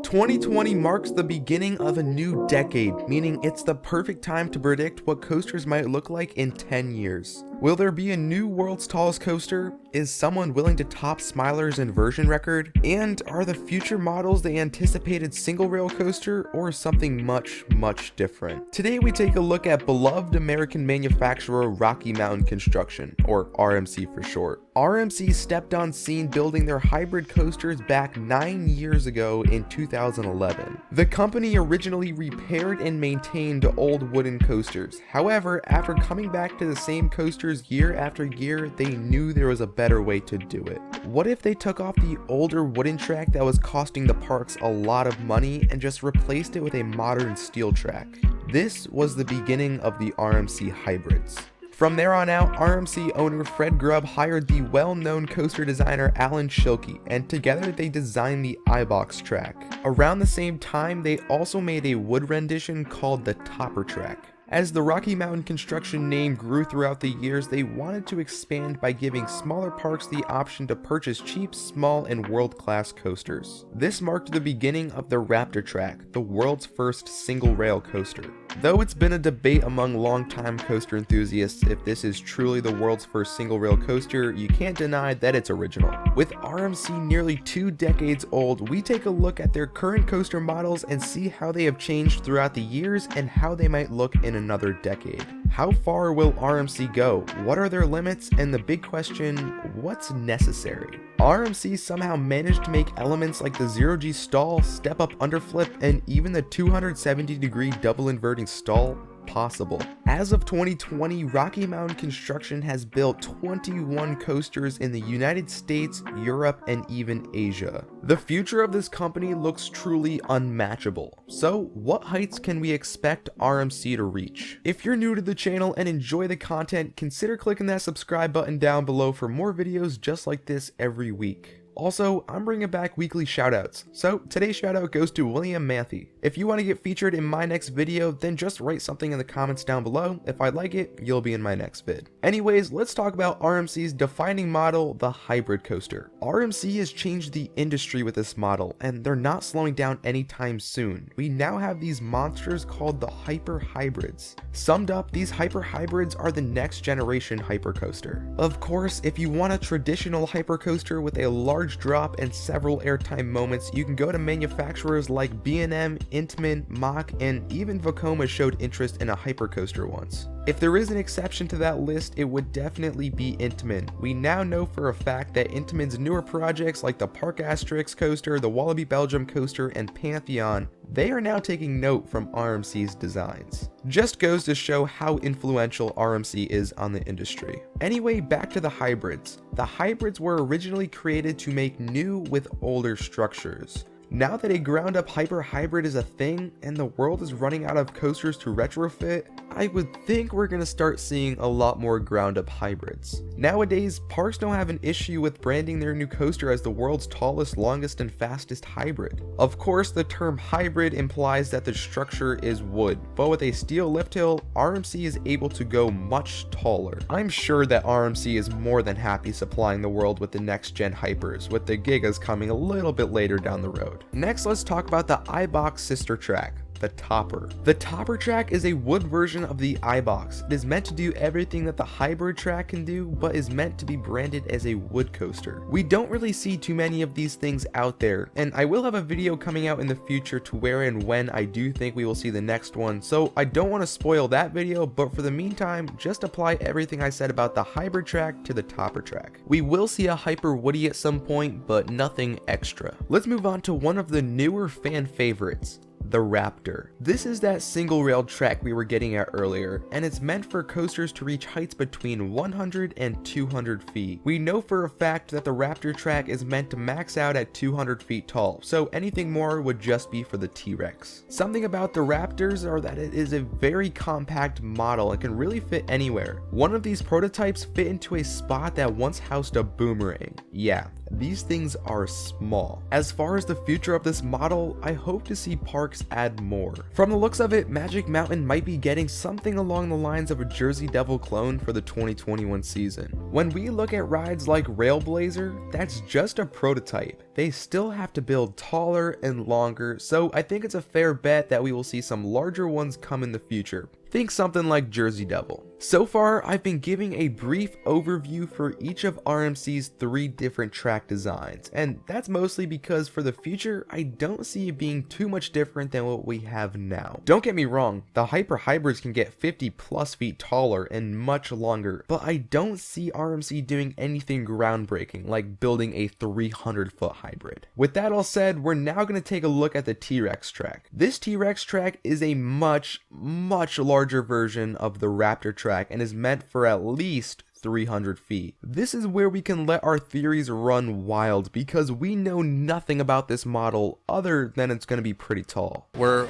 "2020 marks the beginning of a new decade, meaning it's the perfect time to predict what coasters might look like in 10 years. Will there be a new world's tallest coaster? Is someone willing to top Smiler's inversion record? And are the future models the anticipated single rail coaster or something much, much different?" Today we take a look at beloved American manufacturer Rocky Mountain Construction, or RMC for short. RMC stepped on scene building their hybrid coasters back 9 years ago in 2011. The company originally repaired and maintained old wooden coasters. However, after coming back to the same coasters year after year, they knew there was a better way to do it. What if they took off the older wooden track that was costing the parks a lot of money and just replaced it with a modern steel track? This was the beginning of the RMC hybrids. From there on out, RMC owner Fred Grubb hired the well-known coaster designer Alan Shilke, and together they designed the iBox track. Around the same time, they also made a wood rendition called the Topper track. As the Rocky Mountain Construction name grew throughout the years, they wanted to expand by giving smaller parks the option to purchase cheap, small, and world-class coasters. This marked the beginning of the Raptor track, the world's first single-rail coaster. Though it's been a debate among longtime coaster enthusiasts if this is truly the world's first single-rail coaster, you can't deny that it's original. With RMC nearly 2 decades old, we take a look at their current coaster models and see how they have changed throughout the years and how they might look in another decade. How far will RMC go? What are their limits? And the big question, what's necessary? RMC somehow managed to make elements like the 0G stall, step up underflip, and even the 270-degree double inverting stall possible. As of 2020, Rocky Mountain Construction has built 21 coasters in the United States, Europe, and even Asia. The future of this company looks truly unmatchable. So, what heights can we expect RMC to reach? If you're new to the channel and enjoy the content, consider clicking that subscribe button down below for more videos just like this every week. Also, I'm bringing back weekly shoutouts, so today's shoutout goes to William Matthew. If you want to get featured in my next video, then just write something in the comments down below. If I like it, you'll be in my next vid. Anyways, let's talk about RMC's defining model, the hybrid coaster. RMC has changed the industry with this model, and they're not slowing down anytime soon. We now have these monsters called the hyper hybrids. Summed up, these hyper hybrids are the next generation hypercoaster. Of course, if you want a traditional hypercoaster with a large drop and several airtime moments, you can go to manufacturers like B&M, Intamin, Mach, and even Vekoma showed interest in a hypercoaster once. If there is an exception to that list, it would definitely be Intamin. We now know for a fact that Intamin's newer projects like the Park Asterix coaster, the Wallaby Belgium coaster, and Pantheon, they are now taking note from RMC's designs. Just goes to show how influential RMC is on the industry. Anyway, back to the hybrids. The hybrids were originally created to make new with older structures. Now that a ground up hyper hybrid is a thing and the world is running out of coasters to retrofit, I would think we're gonna start seeing a lot more ground up hybrids. Nowadays, parks don't have an issue with branding their new coaster as the world's tallest, longest, and fastest hybrid. Of course, the term hybrid implies that the structure is wood, but with a steel lift hill, RMC is able to go much taller. I'm sure that RMC is more than happy supplying the world with the next gen hypers, with the Gigas coming a little bit later down the road. Next, let's talk about the iBox sister track, the Topper. The Topper track is a wood version of the iBox. It is meant to do everything that the hybrid track can do, but is meant to be branded as a wood coaster. We don't really see too many of these things out there, and I will have a video coming out in the future to where and when I do think we will see the next one, so I don't want to spoil that video, but for the meantime, just apply everything I said about the hybrid track to the Topper track. We will see a Hyper Woody at some point, but nothing extra. Let's move on to one of the newer fan favorites, the Raptor. This is that single rail track we were getting at earlier, and it's meant for coasters to reach heights between 100 and 200 feet. We know for a fact that the Raptor track is meant to max out at 200 feet tall, so anything more would just be for the T-Rex. Something about the Raptors are that it is a very compact model and can really fit anywhere. One of these prototypes fit into a spot that once housed a boomerang. Yeah, these things are small. As far as the future of this model, I hope to see parks add more. From the looks of it, Magic Mountain might be getting something along the lines of a Jersey Devil clone for the 2021 season. When we look at rides like Railblazer, that's just a prototype. They still have to build taller and longer, so I think it's a fair bet that we will see some larger ones come in the future. Think something like Jersey Devil. So far, I've been giving a brief overview for each of RMC's 3 different track designs, and that's mostly because for the future, I don't see it being too much different than what we have now. Don't get me wrong, the Hyper Hybrids can get 50 plus feet taller and much longer, but I don't see RMC doing anything groundbreaking like building a 300-foot hybrid. With that all said, we're now going to take a look at the TRex track. This TRex track is a much larger version of the Raptor track and is meant for at least 300 feet. This is where we can let our theories run wild because we know nothing about this model other than it's going to be pretty tall. We're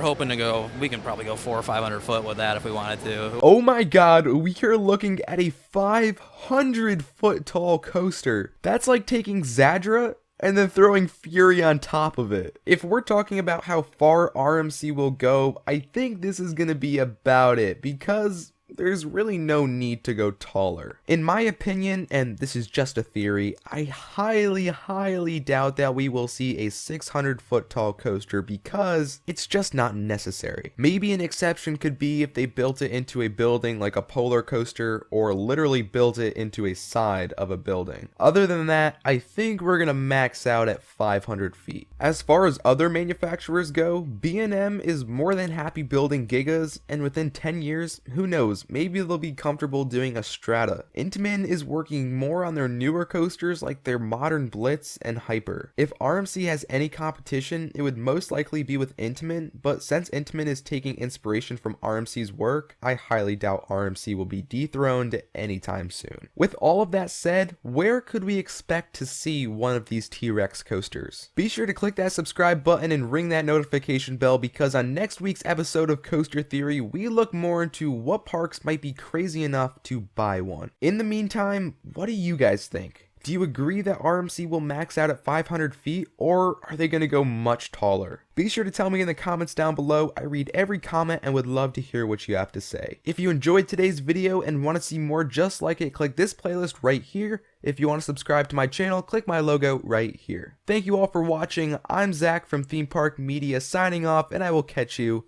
hoping to go, we can probably go 400 or 500 foot with that if we wanted to. Oh my god, we are looking at a 500 foot tall coaster. That's like taking Zadra and then throwing Fury on top of it. If we're talking about how far RMC will go, I think this is going to be about it because there's really no need to go taller. In my opinion, and this is just a theory, I highly doubt that we will see a 600 foot tall coaster because it's just not necessary. Maybe an exception could be if they built it into a building like a polar coaster or literally built it into a side of a building. Other than that, I think we're gonna max out at 500 feet. As far as other manufacturers go, B&M is more than happy building Gigas, and within 10 years, who knows, maybe they'll be comfortable doing a Strata. Intamin is working more on their newer coasters like their modern Blitz and Hyper. If RMC has any competition, it would most likely be with Intamin, but since Intamin is taking inspiration from RMC's work, I highly doubt RMC will be dethroned anytime soon. With all of that said, where could we expect to see one of these TRex coasters? Be sure to click that subscribe button and ring that notification bell because on next week's episode of Coaster Theory, we look more into what parks might be crazy enough to buy one. In the meantime, what do you guys think? Do you agree that RMC will max out at 500 feet, or are they going to go much taller? Be sure to tell me in the comments down below. I read every comment and would love to hear what you have to say. If you enjoyed today's video and want to see more just like it, click this playlist right here. If you want to subscribe to my channel, click my logo right here. Thank you all for watching. I'm Zach from Theme Park Media signing off, and I will catch you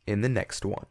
in the next one.